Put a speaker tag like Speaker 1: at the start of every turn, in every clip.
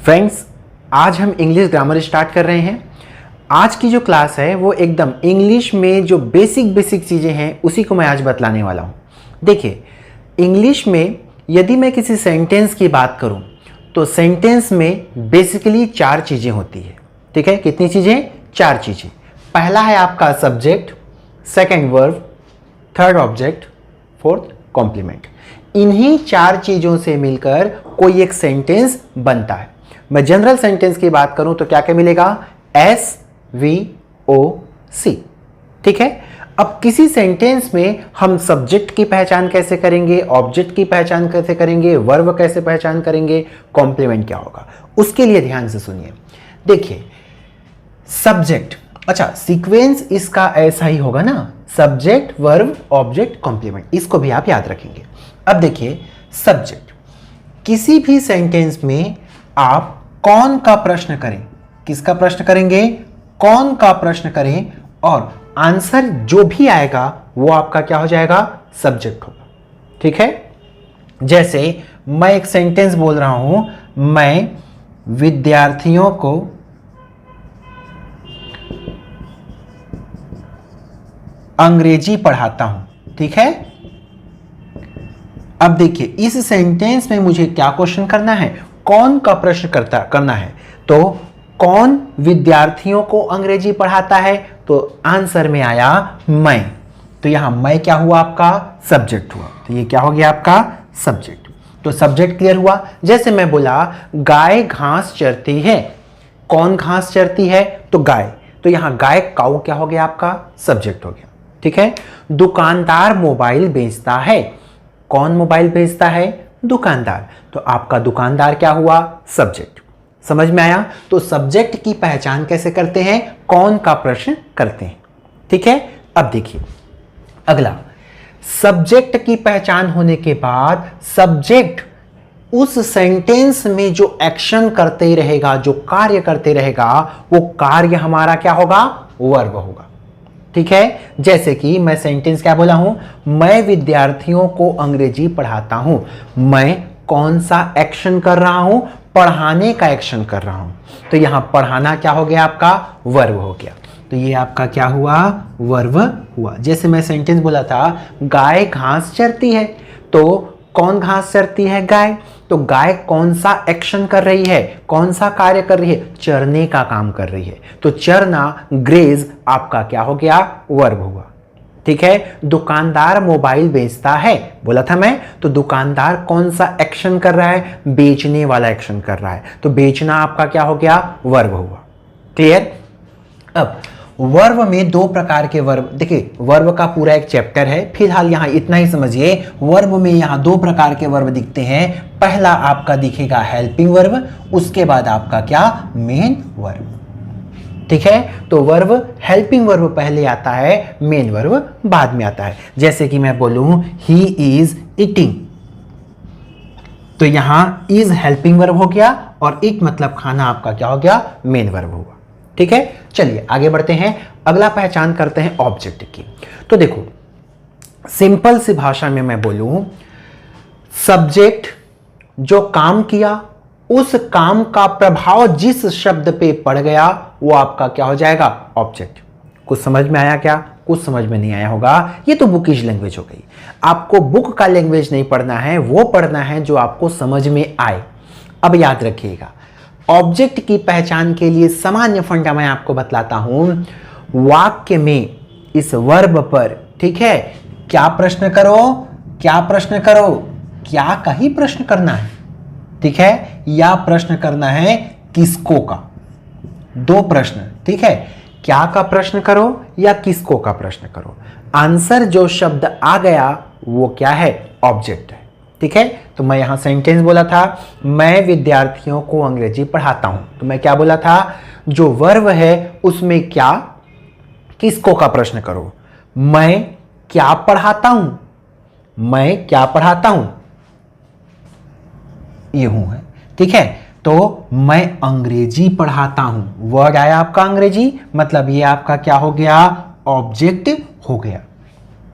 Speaker 1: Friends, आज हम English grammar start कर रहे हैं। आज की जो क्लास है वो एकदम इंग्लिश में जो बेसिक चीज़ें हैं उसी को मैं आज बतलाने वाला हूँ। देखिए, इंग्लिश में यदि मैं किसी सेंटेंस की बात करूँ तो सेंटेंस में बेसिकली 4 चीज़ें होती है। ठीक है, कितनी चीज़ें? 4 चीज़ें। पहला है आपका subject, second verb, third object, fourth complement. इन्हीं 4 चीज़ों से मिलकर कोई एक सेंटेंस बनता है। मैं जनरल सेंटेंस की बात करूं तो क्या क्या मिलेगा? SVOC। ठीक है, अब किसी सेंटेंस में हम सब्जेक्ट की पहचान कैसे करेंगे, ऑब्जेक्ट की पहचान कैसे करेंगे, वर्ब कैसे पहचान करेंगे, कॉम्प्लीमेंट क्या होगा, उसके लिए ध्यान से सुनिए। देखिए, सब्जेक्ट, अच्छा सीक्वेंस इसका ऐसा ही होगा ना, सब्जेक्ट, वर्ब, ऑब्जेक्ट, कॉम्प्लीमेंट, इसको भी आप याद रखेंगे। अब देखिए, सब्जेक्ट, किसी भी सेंटेंस में आप कौन का प्रश्न करें, किसका प्रश्न करेंगे, कौन का प्रश्न करें, और आंसर जो भी आएगा वो आपका क्या हो जाएगा? सब्जेक्ट होगा। ठीक है, जैसे मैं एक सेंटेंस बोल रहा हूं, मैं विद्यार्थियों को अंग्रेजी पढ़ाता हूं। ठीक है, अब देखिए इस सेंटेंस में मुझे क्या क्वेश्चन करना है? कौन का प्रश्न करना है। तो कौन विद्यार्थियों को अंग्रेजी पढ़ाता है, तो आंसर में आया मैं। तो यहां मैं क्या हुआ? आपका सब्जेक्ट हुआ। तो ये क्या हो गया? आपका सब्जेक्ट। तो सब्जेक्ट क्लियर हुआ। जैसे मैं बोला गाय घास चरती है, कौन घास चरती है? तो गाय। तो यहां गाय काऊ क्या हो गया? आपका सब्जेक्ट हो गया। ठीक है, दुकानदार मोबाइल बेचता है, कौन मोबाइल बेचता है? दुकानदार। तो आपका दुकानदार क्या हुआ? सब्जेक्ट। समझ में आया? तो सब्जेक्ट की पहचान कैसे करते हैं? कौन का प्रश्न करते हैं। ठीक है, अब देखिए अगला, सब्जेक्ट की पहचान होने के बाद सब्जेक्ट उस सेंटेंस में जो एक्शन करते ही रहेगा, जो कार्य करते रहेगा, वो कार्य हमारा क्या होगा? वर्ब होगा। ठीक है, जैसे कि मैं सेंटेंस क्या बोला हूं, मैं विद्यार्थियों को अंग्रेजी पढ़ाता हूं। मैं कौन सा एक्शन कर रहा हूं? पढ़ाने का एक्शन कर रहा हूं। तो यहां पढ़ाना क्या हो गया? आपका वर्ब हो गया। तो ये आपका क्या हुआ? वर्ब हुआ। जैसे मैं सेंटेंस बोला था गाय घास चरती है, तो कौन घास चरती है? गाय। तो गाय कौन सा एक्शन कर रही है, कौन सा कार्य कर रही है? चरने का काम कर रही है। तो चरना, ग्रेज, आपका क्या हो गया? वर्ब हुआ। ठीक है, दुकानदार मोबाइल बेचता है, बोला था मैं, तो दुकानदार कौन सा एक्शन कर रहा है? बेचने वाला एक्शन कर रहा है। तो बेचना आपका क्या हो गया? वर्ब हुआ। क्लियर? अब वर्ब में 2 प्रकार के वर्ब, देखिए वर्ब का पूरा एक चैप्टर है, फिलहाल यहां इतना ही समझिए। वर्ब में यहां 2 प्रकार के वर्ब दिखते हैं। पहला आपका दिखेगा हेल्पिंग वर्ब, उसके बाद आपका क्या? Main verb. ठीक है, तो वर्ब हेल्पिंग वर्ब पहले आता है, मेन वर्ब बाद में आता है। जैसे कि मैं बोलूं ही इज ईटिंग, तो यहां इज हेल्पिंग वर्ब हो गया और इट मतलब खाना आपका क्या हो गया? मेन वर्ब हुआ। ठीक है, चलिए आगे बढ़ते हैं। अगला पहचान करते हैं ऑब्जेक्ट की। तो देखो, सिंपल सी भाषा में मैं बोलूं, सब्जेक्ट जो काम किया, उस काम का प्रभाव जिस शब्द पे पड़ गया, वो आपका क्या हो जाएगा? ऑब्जेक्ट। कुछ समझ में आया क्या? कुछ समझ में नहीं आया होगा, ये तो बुकिश लैंग्वेज हो गई। आपको बुक का लैंग्वेज नहीं पढ़ना है, वो पढ़ना है जो आपको समझ में आए। अब याद रखिएगा, ऑब्जेक्ट की पहचान के लिए सामान्य फंडा मैं आपको बतलाता हूं। वाक्य में इस वर्ब पर, ठीक है, क्या प्रश्न करो, क्या प्रश्न करो, क्या का ही प्रश्न करना है। ठीक है, या प्रश्न करना है किसको का। 2 प्रश्न, ठीक है, क्या का प्रश्न करो या किसको का प्रश्न करो। आंसर जो शब्द आ गया वो क्या है? ऑब्जेक्ट है। ठीक है, तो मैं यहां सेंटेंस बोला था मैं विद्यार्थियों को अंग्रेजी पढ़ाता हूं, तो मैं क्या बोला था? जो वर्ब है उसमें क्या, किसको का प्रश्न करो। मैं क्या पढ़ाता हूं, मैं क्या पढ़ाता हूं, ये हूं है। ठीक है, तो मैं अंग्रेजी पढ़ाता हूं, वर्ड आया आपका अंग्रेजी, मतलब ये आपका क्या हो गया? ऑब्जेक्ट हो गया।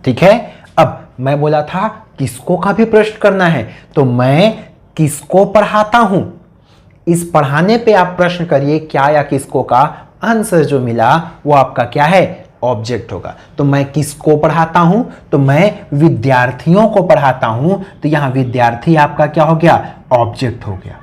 Speaker 1: ठीक है, अब मैं बोला था किसको का भी प्रश्न करना है, तो मैं किसको पढ़ाता हूं, इस पढ़ाने पे आप प्रश्न करिए क्या या किसको का आंसर जो मिला वो आपका क्या है, ऑब्जेक्ट होगा। तो मैं किसको पढ़ाता हूं, तो मैं विद्यार्थियों को पढ़ाता हूं, तो यहां विद्यार्थी आपका क्या हो गया, ऑब्जेक्ट हो गया।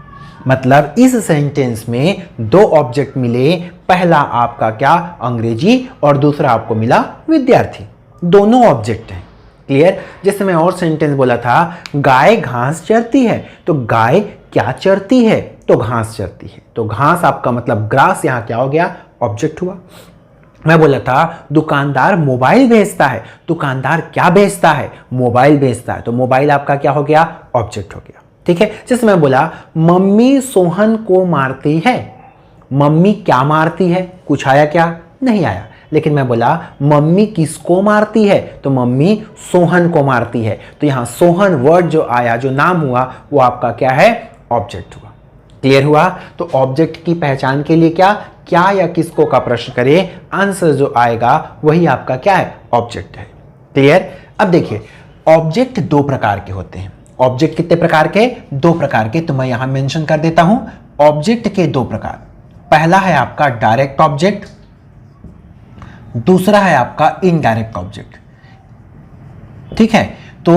Speaker 1: मतलब इस सेंटेंस में दो ऑब्जेक्ट मिले, पहला आपका क्या, अंग्रेजी, और दूसरा आपको मिला विद्यार्थी, दोनों ऑब्जेक्ट हैं। क्लियर। जैसे मैं और सेंटेंस बोला था, गाय घास चरती है, तो गाय क्या चरती है, तो घास चरती है, तो घास आपका मतलब ग्रास यहां क्या हो गया, ऑब्जेक्ट हुआ। मैं बोला था दुकानदार मोबाइल बेचता है, दुकानदार क्या बेचता है, मोबाइल बेचता है, तो मोबाइल आपका क्या हो गया, ऑब्जेक्ट हो गया। ठीक है। जैसे मैं बोला मम्मी सोहन को मारती है, मम्मी क्या मारती है, कुछ आया क्या, नहीं आया। लेकिन मैं बोला मम्मी किसको मारती है, तो मम्मी सोहन को मारती है, तो यहां सोहन वर्ड जो आया, जो नाम हुआ, वो आपका क्या है, ऑब्जेक्ट हुआ। क्लियर हुआ। तो ऑब्जेक्ट की पहचान के लिए क्या या किसको का प्रश्न करे, आंसर जो आएगा वही आपका क्या है, ऑब्जेक्ट है। क्लियर। अब देखिए ऑब्जेक्ट दो प्रकार के होते हैं। ऑब्जेक्ट कितने प्रकार के, दो प्रकार के, तो मैं यहां मेंशन कर देता हूं ऑब्जेक्ट के दो प्रकार। पहला है आपका डायरेक्ट ऑब्जेक्ट, दूसरा है आपका इनडायरेक्ट ऑब्जेक्ट। ठीक है। तो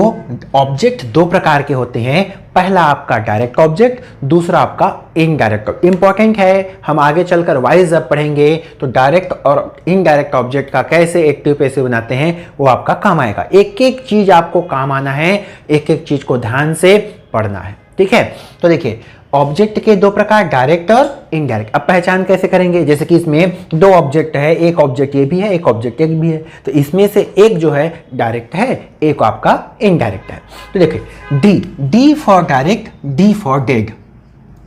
Speaker 1: ऑब्जेक्ट दो प्रकार के होते हैं, पहला आपका डायरेक्ट ऑब्जेक्ट, दूसरा आपका इनडायरेक्ट। इंपॉर्टेंट है, हम आगे चलकर वाइज जब पढ़ेंगे तो डायरेक्ट और इनडायरेक्ट ऑब्जेक्ट का कैसे एक्टिव पैसिव बनाते हैं वो आपका काम आएगा। एक एक चीज आपको काम आना है, एक एक चीज को ध्यान से पढ़ना है। ठीक है। तो देखिए ऑब्जेक्ट के दो प्रकार, डायरेक्ट और इनडायरेक्ट। अब पहचान कैसे करेंगे, जैसे कि इसमें दो ऑब्जेक्ट है, एक ऑब्जेक्ट ये भी है, एक ऑब्जेक्ट एक भी है, तो इसमें से एक जो है डायरेक्ट है, एक आपका इनडायरेक्ट है। तो देखिए D for direct, D for dead,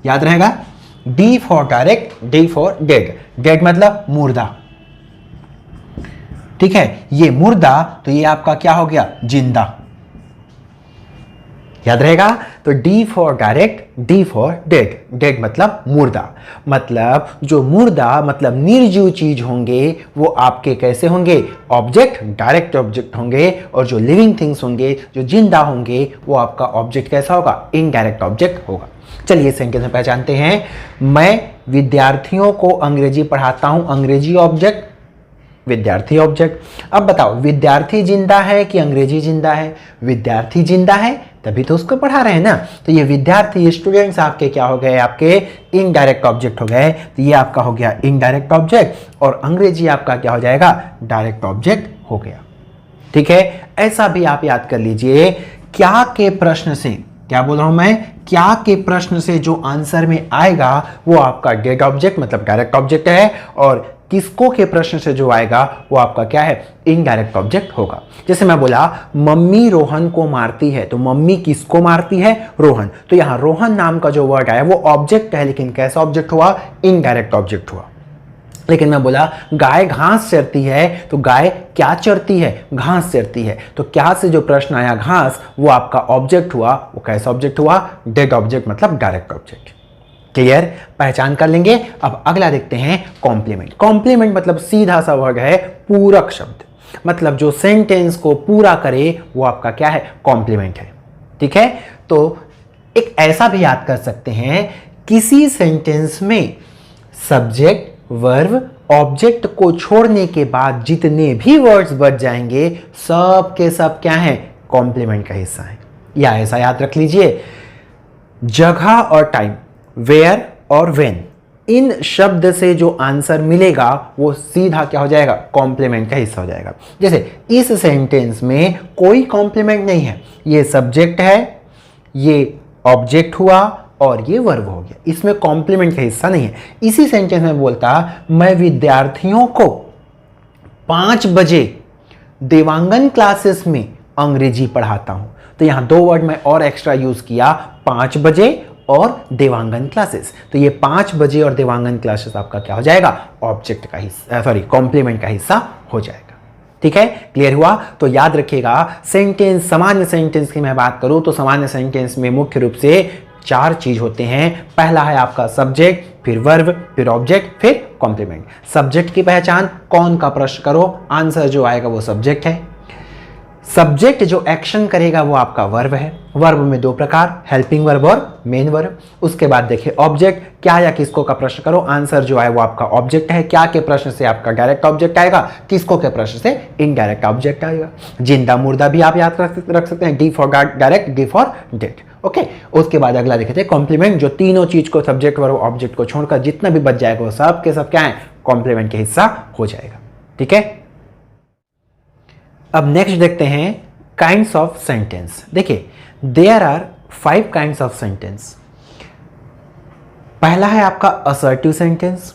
Speaker 1: याद रहेगा, D for direct, D for dead. Dead मतलब मुर्दा। ठीक है। ये मुर्दा, तो ये आपका क्या हो गया, जिंदा, याद रहेगा। तो D for direct, D for dead. Dead मतलब मुर्दा, मतलब जो मुर्दा मतलब निर्जीव चीज होंगे वो आपके कैसे होंगे, ऑब्जेक्ट, डायरेक्ट ऑब्जेक्ट होंगे, और जो लिविंग थिंग्स होंगे, जो जिंदा होंगे, वो आपका ऑब्जेक्ट कैसा होगा, इनडायरेक्ट ऑब्जेक्ट होगा। चलिए सेंटेंस में पहचानते हैं। मैं विद्यार्थियों को अंग्रेजी पढ़ाता हूं, अंग्रेजी ऑब्जेक्ट, विद्यार्थी ऑब्जेक्ट। अब बताओ विद्यार्थी जिंदा है कि अंग्रेजी जिंदा है, विद्यार्थी जिंदा है तभी तो उसको पढ़ा रहे हैं ना, तो ये विद्यार्थी स्टूडेंट्स आपके क्या हो गए, आपके इनडायरेक्ट ऑब्जेक्ट हो गए, तो ये आपका हो गया इनडायरेक्ट ऑब्जेक्ट, और अंग्रेजी आपका क्या हो जाएगा, डायरेक्ट ऑब्जेक्ट हो गया। ठीक है। ऐसा भी आप याद कर लीजिए, क्या के प्रश्न से, क्या बोल रहा हूं मैं, क्या के प्रश्न से जो आंसर में आएगा वो आपका डेड ऑब्जेक्ट मतलब डायरेक्ट ऑब्जेक्ट है, और किसको के प्रश्न से जो आएगा वो आपका क्या है, इनडायरेक्ट ऑब्जेक्ट होगा। जैसे मैं बोला मम्मी रोहन को मारती है, तो मम्मी किसको मारती है, रोहन, तो यहां रोहन नाम का जो वर्ड आया वो ऑब्जेक्ट है, लेकिन कैसा ऑब्जेक्ट हुआ, इनडायरेक्ट ऑब्जेक्ट हुआ। लेकिन मैं बोला गाय घास चरती है, तो गाय क्या चरती है, घास चरती है, तो क्या से जो प्रश्न आया घास, वो आपका ऑब्जेक्ट हुआ, वो कैसा ऑब्जेक्ट हुआ, डेड ऑब्जेक्ट मतलब डायरेक्ट ऑब्जेक्ट। क्लियर। पहचान कर लेंगे। अब अगला देखते हैं कॉम्प्लीमेंट। कॉम्प्लीमेंट मतलब सीधा सा वर्ड है, पूरक शब्द, मतलब जो सेंटेंस को पूरा करे वो आपका क्या है, कॉम्प्लीमेंट है। ठीक है। तो एक ऐसा भी याद कर सकते हैं, किसी सेंटेंस में सब्जेक्ट, वर्ब, ऑब्जेक्ट को छोड़ने के बाद जितने भी वर्ड्स बच जाएंगे सब के सब क्या हैं, कॉम्प्लीमेंट का हिस्सा है। या ऐसा याद रख लीजिए, जगह और टाइम, वेयर और व्हेन, इन शब्द से जो आंसर मिलेगा वो सीधा क्या हो जाएगा, कॉम्प्लीमेंट का हिस्सा हो जाएगा। जैसे इस सेंटेंस में कोई कॉम्प्लीमेंट नहीं है, ये सब्जेक्ट है, ये ऑब्जेक्ट हुआ और ये वर्ब हो गया, इसमें कॉम्प्लीमेंट का हिस्सा नहीं है। इसी सेंटेंस में बोलता मैं विद्यार्थियों को 5 बजे देवांगन क्लासेस में अंग्रेजी पढ़ाता हूं, तो यहां दो वर्ड में और एक्स्ट्रा यूज किया, 5 बजे और देवांगन क्लासेस, तो ये 5 बजे और देवांगन क्लासेस आपका क्या हो जाएगा, ऑब्जेक्ट का हिस्सा, सॉरी कॉम्प्लीमेंट का हिस्सा हो जाएगा। ठीक है। क्लियर हुआ। तो याद रखिएगा सेंटेंस, सामान्य सेंटेंस की मैं बात करूं तो सामान्य सेंटेंस में मुख्य रूप से 4 चीज होते हैं। पहला है आपका सब्जेक्ट, फिर वर्ब, फिर ऑब्जेक्ट, फिर कॉम्प्लीमेंट। सब्जेक्ट की पहचान, कौन का प्रश्न करो, आंसर जो आएगा वो सब्जेक्ट है। सब्जेक्ट जो एक्शन करेगा वो आपका वर्ब है। वर्ब में दो प्रकार, हेल्पिंग वर्ब और मेन वर्ब। उसके बाद देखिए ऑब्जेक्ट, क्या या किसको का प्रश्न करो, आंसर जो है वो आपका ऑब्जेक्ट है। क्या के प्रश्न से आपका डायरेक्ट ऑब्जेक्ट आएगा, किसको के प्रश्न से इनडायरेक्ट ऑब्जेक्ट आएगा। जिंदा मुर्दा भी आप याद रख सकते हैं, D for direct, D for dead. Okay, उसके बाद अगला देखे थे कॉम्प्लीमेंट, जो तीनों चीज को सब्जेक्ट वर्ब ऑब्जेक्ट को छोड़कर जितना भी बच जाएगा वो सब के सब क्या है, कॉम्प्लीमेंट के हिस्सा हो जाएगा। ठीक है, अब नेक्स्ट देखते हैं काइंड्स ऑफ सेंटेंस। देखिए there are 5 kinds of sentence. पहला है आपका असर्टिव सेंटेंस,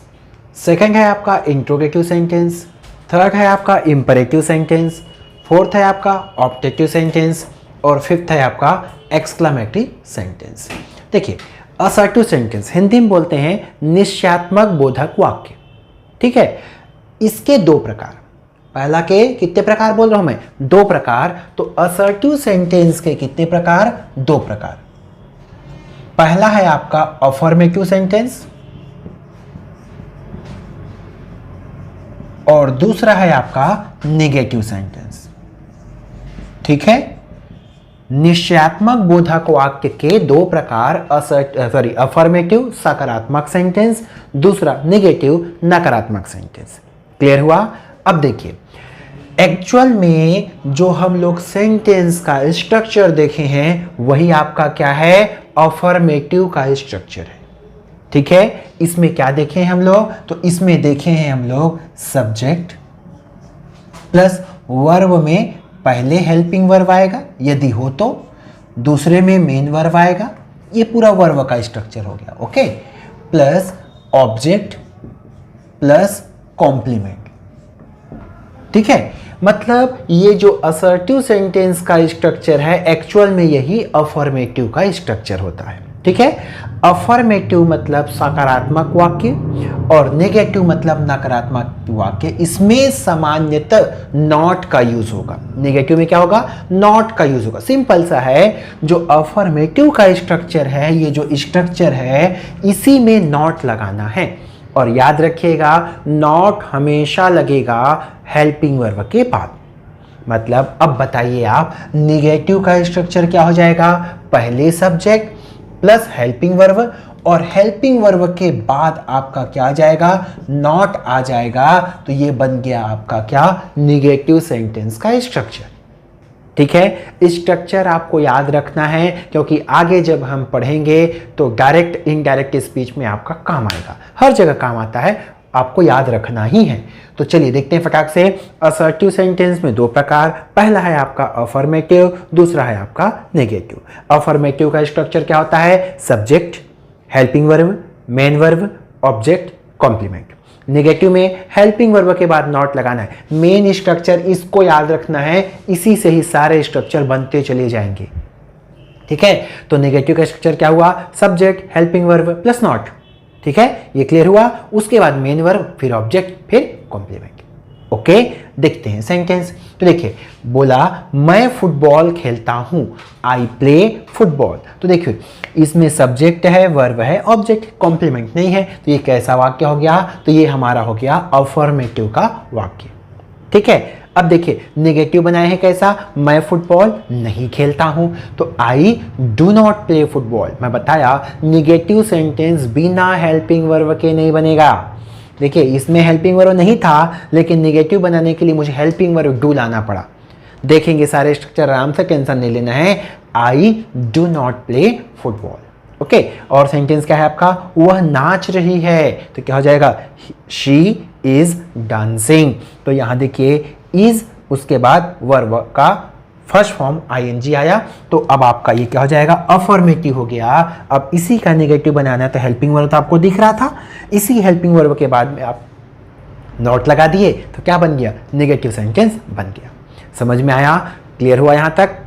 Speaker 1: सेकंड है आपका इंट्रोगेटिव सेंटेंस, थर्ड है आपका इंपरेटिव सेंटेंस, फोर्थ है आपका ऑब्जेक्टिव सेंटेंस और फिफ्थ है आपका एक्सक्लेमेटरी सेंटेंस। देखिए असर्टिव सेंटेंस हिंदी में बोलते हैं निश्चयात्मक बोधक वाक्य। ठीक है, इसके दो प्रकार, पहला के कितने प्रकार बोल रहा हूं मैं, 2 प्रकार। तो असर्टिव सेंटेंस के कितने प्रकार, 2 प्रकार। पहला है आपका अफर्मेटिव सेंटेंस और दूसरा है आपका नेगेटिव सेंटेंस। ठीक है, निश्चयात्मक बोधक वाक्य के 2 प्रकार, अफर्मेटिव सकारात्मक सेंटेंस, दूसरा नेगेटिव नकारात्मक सेंटेंस। क्लियर हुआ। अब देखिए एक्चुअल में जो हम लोग सेंटेंस का स्ट्रक्चर देखे हैं वही आपका क्या है, अफर्मेटिव का स्ट्रक्चर है। ठीक है, इसमें क्या देखे हैं हम लोग, तो इसमें देखे हैं हम लोग सब्जेक्ट प्लस वर्ब में पहले हेल्पिंग वर्ब आएगा यदि हो तो, दूसरे में मेन वर्ब आएगा, ये पूरा वर्ब का स्ट्रक्चर हो गया। Okay, plus object plus complement. ठीक है, मतलब ये जो असर्टिव सेंटेंस का स्ट्रक्चर है एक्चुअल में यही अफर्मेटिव का स्ट्रक्चर होता है। ठीक है, अफर्मेटिव मतलब सकारात्मक वाक्य और नेगेटिव मतलब नकारात्मक वाक्य। इसमें सामान्यतः नॉट का यूज होगा, नेगेटिव में क्या होगा, नॉट का यूज होगा। सिंपल सा है, जो अफर्मेटिव का स्ट्रक्चर है, ये जो स्ट्रक्चर है इसी में नॉट लगाना है। और याद रखिएगा नॉट हमेशा लगेगा हेल्पिंग वर्ब के बाद। मतलब अब बताइए आप, नेगेटिव का स्ट्रक्चर क्या हो जाएगा, पहले सब्जेक्ट प्लस हेल्पिंग वर्ब और हेल्पिंग वर्ब के बाद आपका क्या आ जाएगा, नॉट आ जाएगा। तो ये बन गया आपका क्या, नेगेटिव सेंटेंस का स्ट्रक्चर। ठीक है, स्ट्रक्चर आपको याद रखना है क्योंकि आगे जब हम पढ़ेंगे तो डायरेक्ट इनडायरेक्ट स्पीच में आपका काम आएगा, हर जगह काम आता है, आपको याद रखना ही है। तो चलिए देखते हैं फटाक से। असर्टिव सेंटेंस में 2 प्रकार, पहला है आपका अफर्मेटिव, दूसरा है आपका नेगेटिव। अफर्मेटिव का स्ट्रक्चर क्या होता है, subject, helping verb, main verb, object, complement. Negative में हेल्पिंग वर्ब के बाद नॉट लगाना है। मेन स्ट्रक्चर इसको याद रखना है, इसी से ही सारे स्ट्रक्चर बनते चले जाएंगे। ठीक है, तो नेगेटिव का स्ट्रक्चर क्या हुआ, subject, helping verb plus not. ठीक है, ये क्लियर हुआ। उसके बाद मेन वर्ब, फिर ऑब्जेक्ट, फिर कॉम्प्लीमेंट। ओके, देखते हैं सेंटेंस। तो देखिए बोला मैं फुटबॉल खेलता हूं, आई प्ले फुटबॉल। तो देखिए इसमें सब्जेक्ट है, वर्ब है, ऑब्जेक्ट, कॉम्प्लीमेंट नहीं है। तो ये कैसा वाक्य हो गया, तो ये हमारा हो गया अफर्मेटिव का वाक्य। ठीक है, अब देखिए नेगेटिव बनाए हैं कैसा, मैं फुटबॉल नहीं खेलता हूं, तो I do not play football. मैं बताया नेगेटिव सेंटेंस बिना हेल्पिंग वर्ब के नहीं बनेगा। देखिए इसमें हेल्पिंग वर्ब नहीं था, लेकिन नेगेटिव बनाने के लिए मुझे हेल्पिंग वर्ब डू लाना पड़ा। देखेंगे सारे स्ट्रक्चर आराम से, टेंशन नहीं लेना है। I do not play football. Okay, और सेंटेंस क्या है आपका, वह नाच रही है, तो क्या हो जाएगा, शी इज डांसिंग। तो यहां देखिए इज, उसके बाद वर्ब का फर्स्ट फॉर्म आईएनजी आया, तो अब आपका ये क्या हो जाएगा, अफर्मेटिव हो गया। अब इसी का नेगेटिव बनाना है, तो हेल्पिंग वर्ब तो आपको दिख रहा था, इसी हेल्पिंग वर्ब के बाद में आप नॉट लगा दिए, तो क्या बन गया, नेगेटिव सेंटेंस बन गया। समझ में आया, क्लियर हुआ यहां तक।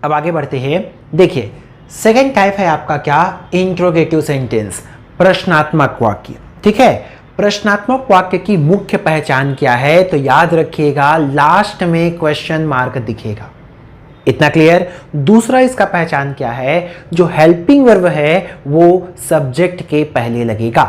Speaker 1: अब आगे बढ़ते हैं। देखिए सेकेंड टाइप है आपका क्या, इंट्रोगेटिव सेंटेंस, प्रश्नात्मक वाक्य। ठीक है, प्रश्नात्मक वाक्य की मुख्य पहचान क्या है, तो याद रखिएगा लास्ट में क्वेश्चन मार्क दिखेगा, इतना क्लियर। दूसरा इसका पहचान क्या है, जो हेल्पिंग वर्ब है वो सब्जेक्ट के पहले लगेगा।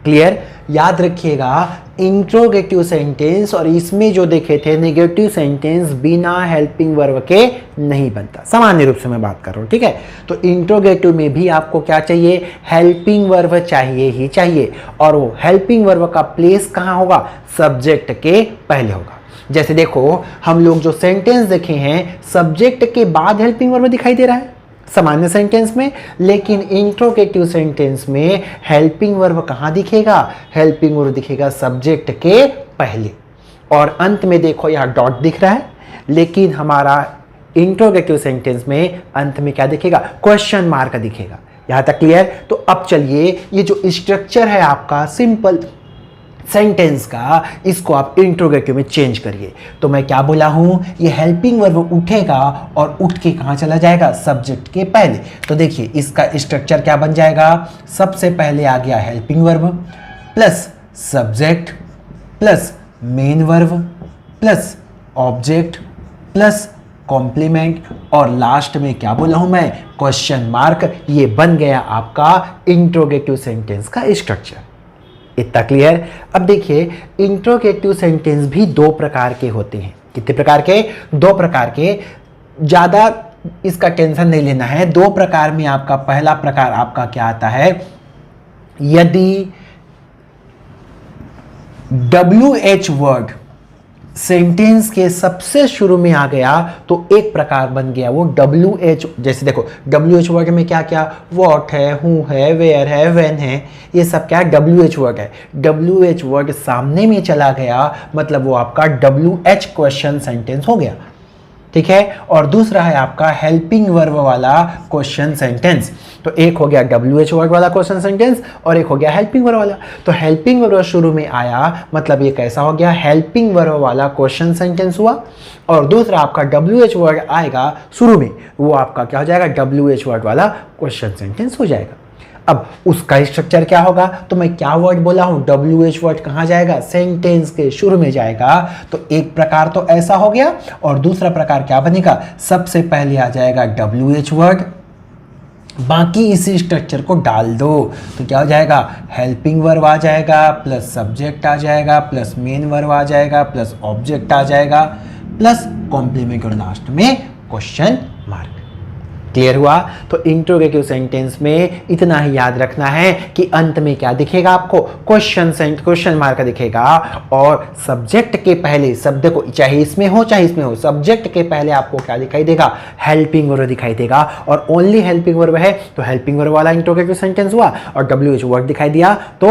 Speaker 1: क्लियर? याद रखिएगा, इंट्रोगेटिव सेंटेंस और इसमें जो देखे थे नेगेटिव सेंटेंस बिना हेल्पिंग वर्ब के नहीं बनता। सामान्य रूप से मैं बात कर रहा हूं, ठीक है? तो इंट्रोगेटिव में भी आपको क्या चाहिए? हेल्पिंग वर्ब चाहिए ही चाहिए। और वो हेल्पिंग वर्ब का प्लेस कहां होगा? सब्जेक्ट के पहले होगा। जैसे देखो, हम लोग जो सेंटेंस देखे हैं सब्जेक्ट के बाद हेल्पिंग वर्ब दिखाई दे रहा है सामान्य सेंटेंस में, लेकिन इंट्रोगेटिव सेंटेंस में हेल्पिंग वर्ब कहां दिखेगा? हेल्पिंग वर्ब दिखेगा सब्जेक्ट के पहले। और अंत में देखो यहां डॉट दिख रहा है, लेकिन हमारा इंट्रोगेटिव सेंटेंस में अंत में क्या दिखेगा? क्वेश्चन मार्क दिखेगा। यहां तक क्लियर? तो अब चलिए, ये जो स्ट्रक्चर है आपका सिंपल सेंटेंस का, इसको आप इंट्रोगेटिव में चेंज करिए। तो मैं क्या बोला हूं? ये हेल्पिंग वर्ब उठेगा और उठ के कहां चला जाएगा? सब्जेक्ट के पहले। तो देखिए इसका स्ट्रक्चर क्या बन जाएगा? सबसे पहले आ गया helping verb plus subject plus main verb plus object plus complement और लास्ट में क्या बोला हूं मैं? Question mark. ये बन गया आपका इंट्रोगेटिव सेंटेंस का स्ट्रक्चर। इतना क्लियर? अब देखिए, इंट्रोगेटिव सेंटेंस भी दो प्रकार के होते हैं। कितने प्रकार के? दो प्रकार के। ज्यादा इसका टेंशन नहीं लेना है। दो प्रकार में आपका पहला प्रकार आपका क्या आता है? यदि WH वर्ड सेंटेंस के सबसे शुरू में आ गया तो एक प्रकार बन गया वो WH। जैसे देखो, WH वर्ड में क्या क्या? वॉट है, हु है, वेयर है, व्हेन है, ये सब क्या है? WH वर्ड है। WH वर्ड सामने में चला गया मतलब वो आपका WH क्वेश्चन सेंटेंस हो गया, ठीक है? और दूसरा है आपका हेल्पिंग वर्ब वाला क्वेश्चन सेंटेंस। तो एक हो गया WH वर्ड वाला क्वेश्चन सेंटेंस और एक हो गया हेल्पिंग वर्ब वाला। तो हेल्पिंग वर्ब शुरू में आया मतलब ये कैसा हो गया? हेल्पिंग वर्ब वाला क्वेश्चन सेंटेंस हुआ। और दूसरा आपका WH वर्ड आएगा शुरू में, वो आपका क्या हो जाएगा? WH वर्ड वाला क्वेश्चन सेंटेंस हो जाएगा। अब उसका स्ट्रक्चर क्या होगा? तो मैं क्या वर्ड बोला हूं? WH वर्ड कहां जाएगा? सेंटेंस के शुरू में जाएगा। तो एक प्रकार तो ऐसा हो गया और दूसरा प्रकार क्या बनेगा? सबसे पहले आ जाएगा WH वर्ड, बाकी इसी स्ट्रक्चर को डाल दो तो क्या हो जाएगा? हेल्पिंग वर्ब आ जाएगा प्लस सब्जेक्ट आ जाएगा प्लस मेन वर्ब आ जाएगा प्लस ऑब्जेक्ट आ जाएगा प्लस कॉम्प्लीमेंट और लास्ट में क्वेश्चन मार्क। क्लियर हुआ? तो इंट्रोगेटिव सेंटेंस में इतना ही याद रखना है कि अंत में क्या दिखेगा आपको? क्वेश्चन मार्क दिखेगा और सब्जेक्ट के पहले शब्द को, चाहे इसमें हो चाहे इसमें हो, सब्जेक्ट के पहले आपको क्या दिखाई देगा? हेल्पिंग वर्ब दिखाई देगा। और ओनली हेल्पिंग वर्ब है तो हेल्पिंग वर्ब वाला इंट्रोगेटिव सेंटेंस हुआ और WH वर्ड दिखाई दिया तो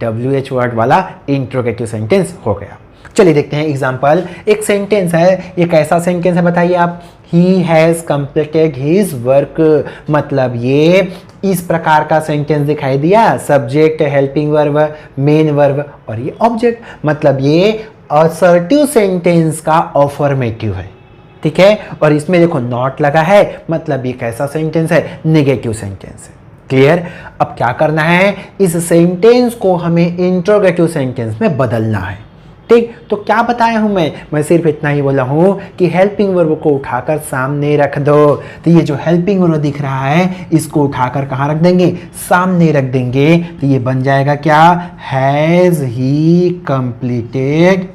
Speaker 1: WH वर्ड वाला इंट्रोगेटिव सेंटेंस हो गया। चलिए देखते हैं एग्जाम्पल। एक सेंटेंस है, ये कैसा सेंटेंस है बताइए आप? He has completed his work. मतलब ये इस प्रकार का सेंटेंस दिखाई दिया, subject, helping verb, main verb और ये ऑब्जेक्ट। मतलब ये असर्टिव सेंटेंस का अफर्मेटिव है, ठीक है? और इसमें देखो नॉट लगा है, मतलब ये कैसा सेंटेंस है? नेगेटिव सेंटेंस है। क्लियर? अब क्या करना है? इस सेंटेंस को हमें इंट्रोगेटिव सेंटेंस में बदलना है, ठीक? तो क्या बताया हूं मैं सिर्फ इतना ही बोला हूं कि हेल्पिंग वर्ब को उठाकर सामने रख दो। तो ये जो हेल्पिंग वर्ब दिख रहा है इसको उठाकर कहां रख देंगे? सामने रख देंगे। तो ये बन जाएगा क्या? Has he completed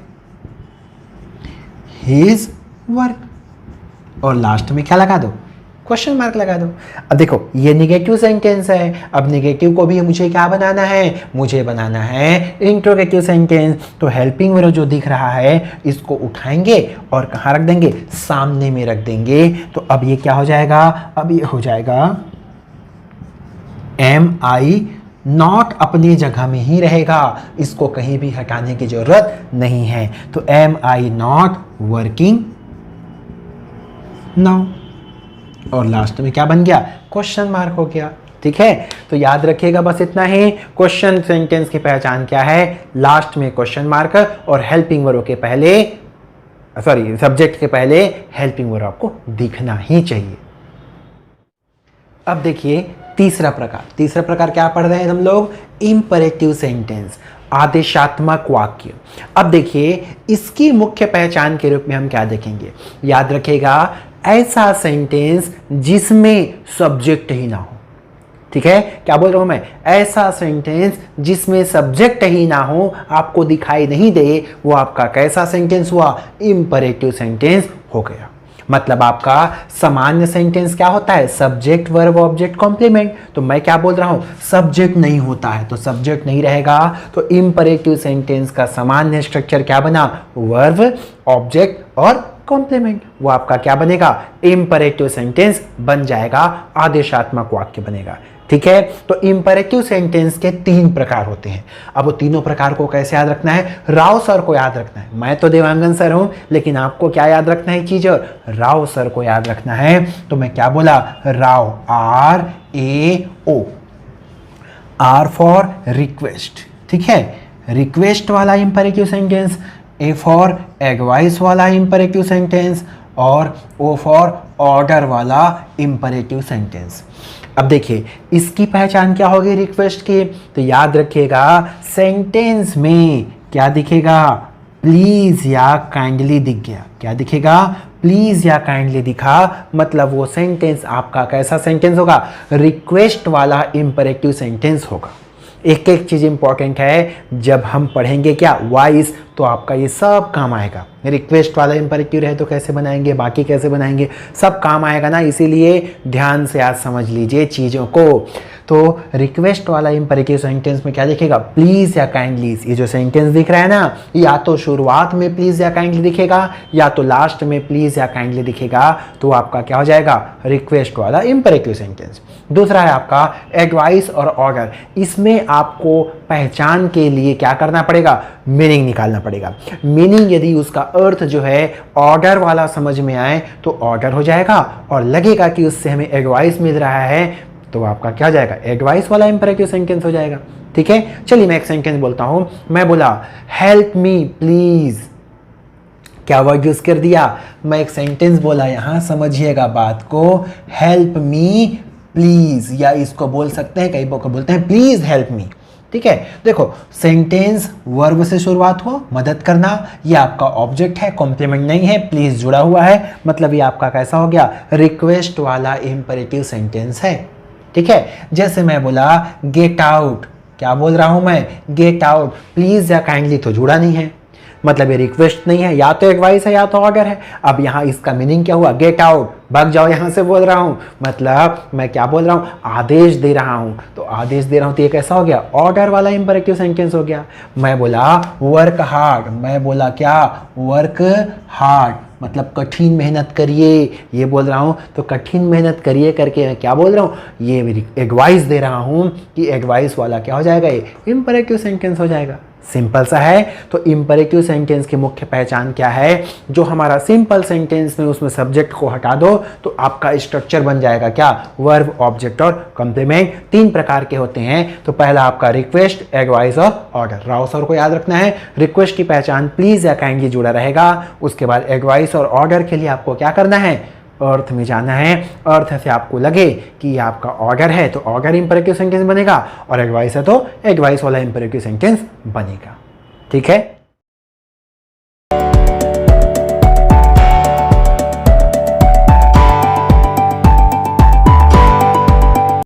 Speaker 1: his work और लास्ट में क्या लगा दो? क्वेश्चन मार्क लगा दो। अब देखो ये निगेटिव सेंटेंस है, अब निगेटिव को भी मुझे क्या बनाना है? मुझे बनाना है इंट्रोगेटिव सेंटेंस। तो हेल्पिंग वर्ब जो दिख रहा है इसको उठाएंगे और कहाँ रख देंगे? सामने में रख देंगे। तो अब ये क्या हो जाएगा? अब ये हो जाएगा MI नॉट अपनी जगह में ही रहेगा, इसको कहीं भी हटाने की जरूरत नहीं है। तो MI नॉट वर्किंग नाउ और लास्ट में क्या बन गया? क्वेश्चन मार्क हो गया, ठीक है? तो याद रखिएगा बस इतना ही। क्वेश्चन सेंटेंस की पहचान क्या है? लास्ट में क्वेश्चन मार्क और हेल्पिंग वर्ब के पहले, सॉरी सब्जेक्ट के पहले हेल्पिंग वर्ब आपको दिखना ही चाहिए। अब देखिए तीसरा प्रकार क्या पढ़ रहे हैं हम लोग? इंपरेटिव सेंटेंस, आदेशात्मक वाक्य। अब देखिए इसकी मुख्य पहचान के रूप में हम क्या देखेंगे? याद रखिएगा ऐसा सेंटेंस जिसमें सब्जेक्ट ही ना हो, ठीक है, क्या बोल रहा हूं मैं, ऐसा सेंटेंस जिसमें सब्जेक्ट ही ना हो, आपको दिखाई नहीं दे, वो आपका कैसा सेंटेंस हुआ, इंपरेटिव सेंटेंस हो गया। मतलब आपका सामान्य सेंटेंस क्या होता है, सब्जेक्ट वर्ब ऑब्जेक्ट कॉम्प्लीमेंट। तो मैं क्या बोल रहा हूं, सब्जेक्ट नहीं होता है, तो सब्जेक्ट नहीं रहेगा, तो इंपरेटिव सेंटेंस का सामान्य स्ट्रक्चर क्या बना, वर्ब ऑब्जेक्ट और कॉम्प्लीमेंट। वो आपका क्या बनेगा, इंपरेटिव सेंटेंस बन जाएगा, आदेशात्मक वाक्य बनेगा। ठीक है, तो इंपरेटिव सेंटेंस के 3 प्रकार होते हैं। अब वो तीनों प्रकार को कैसे याद रखना है, राव सर को याद रखना है। मैं तो देवांगन सर हूं, लेकिन आपको क्या याद रखना है चीज, राव सर को याद रखना है। तो मैं क्या बोला, Rao, RAO, R for request, ठीक है, रिक्वेस्ट वाला imperative sentence, A for advice वाला इंपरेटिव सेंटेंस, और O फॉर ऑर्डर वाला इंपरेटिव सेंटेंस। अब देखिए इसकी पहचान क्या होगी रिक्वेस्ट की, तो याद रखिएगा सेंटेंस में क्या दिखेगा, प्लीज या काइंडली दिख गया। क्या दिखेगा, प्लीज या काइंडली दिखा, मतलब वो सेंटेंस आपका कैसा सेंटेंस होगा, रिक्वेस्ट वाला इंपरेटिव सेंटेंस होगा। एक एक चीज इंपॉर्टेंट है, जब हम पढ़ेंगे क्या वाइस, तो आपका ये सब काम आएगा। रिक्वेस्ट वाला इंपरेटिव रहे तो कैसे बनाएंगे, बाकी कैसे बनाएंगे, सब काम आएगा ना, इसीलिए ध्यान से आज समझ लीजिए चीज़ों को। तो रिक्वेस्ट वाला इंपरेटिव सेंटेंस में क्या दिखेगा, प्लीज या काइंडली। ये जो सेंटेंस दिख रहा है ना, या तो शुरुआत में प्लीज या काइंडली दिखेगा, या तो लास्ट में प्लीज या काइंडली दिखेगा, तो आपका क्या हो जाएगा, रिक्वेस्ट वाला इंपरेटिव सेंटेंस। दूसरा है आपका एडवाइस और ऑर्डर। इसमें आपको पहचान के लिए क्या करना पड़ेगा, मीनिंग निकालना पड़ेगा। मीनिंग यदि उसका अर्थ जो है ऑर्डर वाला समझ में आए तो ऑर्डर हो जाएगा, और लगेगा कि उससे हमें एडवाइस मिल रहा है तो आपका क्या हो जाएगा, एडवाइस वाला इंपरेटिव सेंटेंस हो जाएगा। ठीक है, चलिए मैं एक सेंटेंस बोलता हूं। मैं बोला हेल्प मी प्लीज, क्या वर्ड यूज कर दिया, मैं एक सेंटेंस बोला, यहां समझिएगा बात को, हेल्प मी प्लीज, या इसको बोल सकते हैं, कई को बोलते हैं प्लीज हेल्प मी। ठीक है, देखो सेंटेंस वर्ब से शुरुआत हो, मदद करना, ये आपका ऑब्जेक्ट है, कॉम्प्लीमेंट नहीं है, प्लीज जुड़ा हुआ है, मतलब ये आपका कैसा हो गया, रिक्वेस्ट वाला इंपरेटिव सेंटेंस है। ठीक है, जैसे मैं बोला गेट आउट, क्या बोल रहा हूं मैं, गेट आउट, प्लीज या काइंडली तो जुड़ा नहीं है, मतलब ये रिक्वेस्ट नहीं है, या तो एडवाइस है या तो ऑर्डर है। अब यहाँ इसका मीनिंग क्या हुआ, गेट आउट, भाग जाओ यहां से बोल रहा हूं, मतलब मैं क्या बोल रहा हूं, आदेश दे रहा हूं। तो आदेश दे रहा हूं तो ये कैसा हो गया, ऑर्डर वाला इंपरेटिव सेंटेंस हो गया। मैं बोला वर्क हार्ड, मैं बोला क्या, वर्क हार्ड, मतलब कठिन मेहनत करिए, ये बोल रहा हूं, तो कठिन मेहनत करिए करके मैं क्या बोल रहा हूं, ये एडवाइस दे रहा हूं, कि एडवाइस वाला क्या हो जाएगा, ये इंपरेटिव सेंटेंस हो जाएगा। सिंपल सा है। तो इंपरेटिव सेंटेंस की मुख्य पहचान क्या है, जो हमारा सिंपल सेंटेंस में उसमें सब्जेक्ट को हटा दो तो आपका स्ट्रक्चर बन जाएगा क्या, वर्ब ऑब्जेक्ट और कॉम्प्लीमेंट। 3 प्रकार के होते हैं। तो पहला आपका रिक्वेस्ट, एडवाइस और ऑर्डर। राव सर को याद रखना है, रिक्वेस्ट की पहचान प्लीज या काइंडली जुड़ा रहेगा। उसके बाद एडवाइस और ऑर्डर के लिए आपको क्या करना है, अर्थ में जाना है। अर्थ से आपको लगे कि ये आपका ऑर्डर है तो ऑर्डर इंपरेटिव सेंटेंस बनेगा, और एडवाइस है तो एडवाइस वाला इंपरेटिव सेंटेंस बनेगा। ठीक है।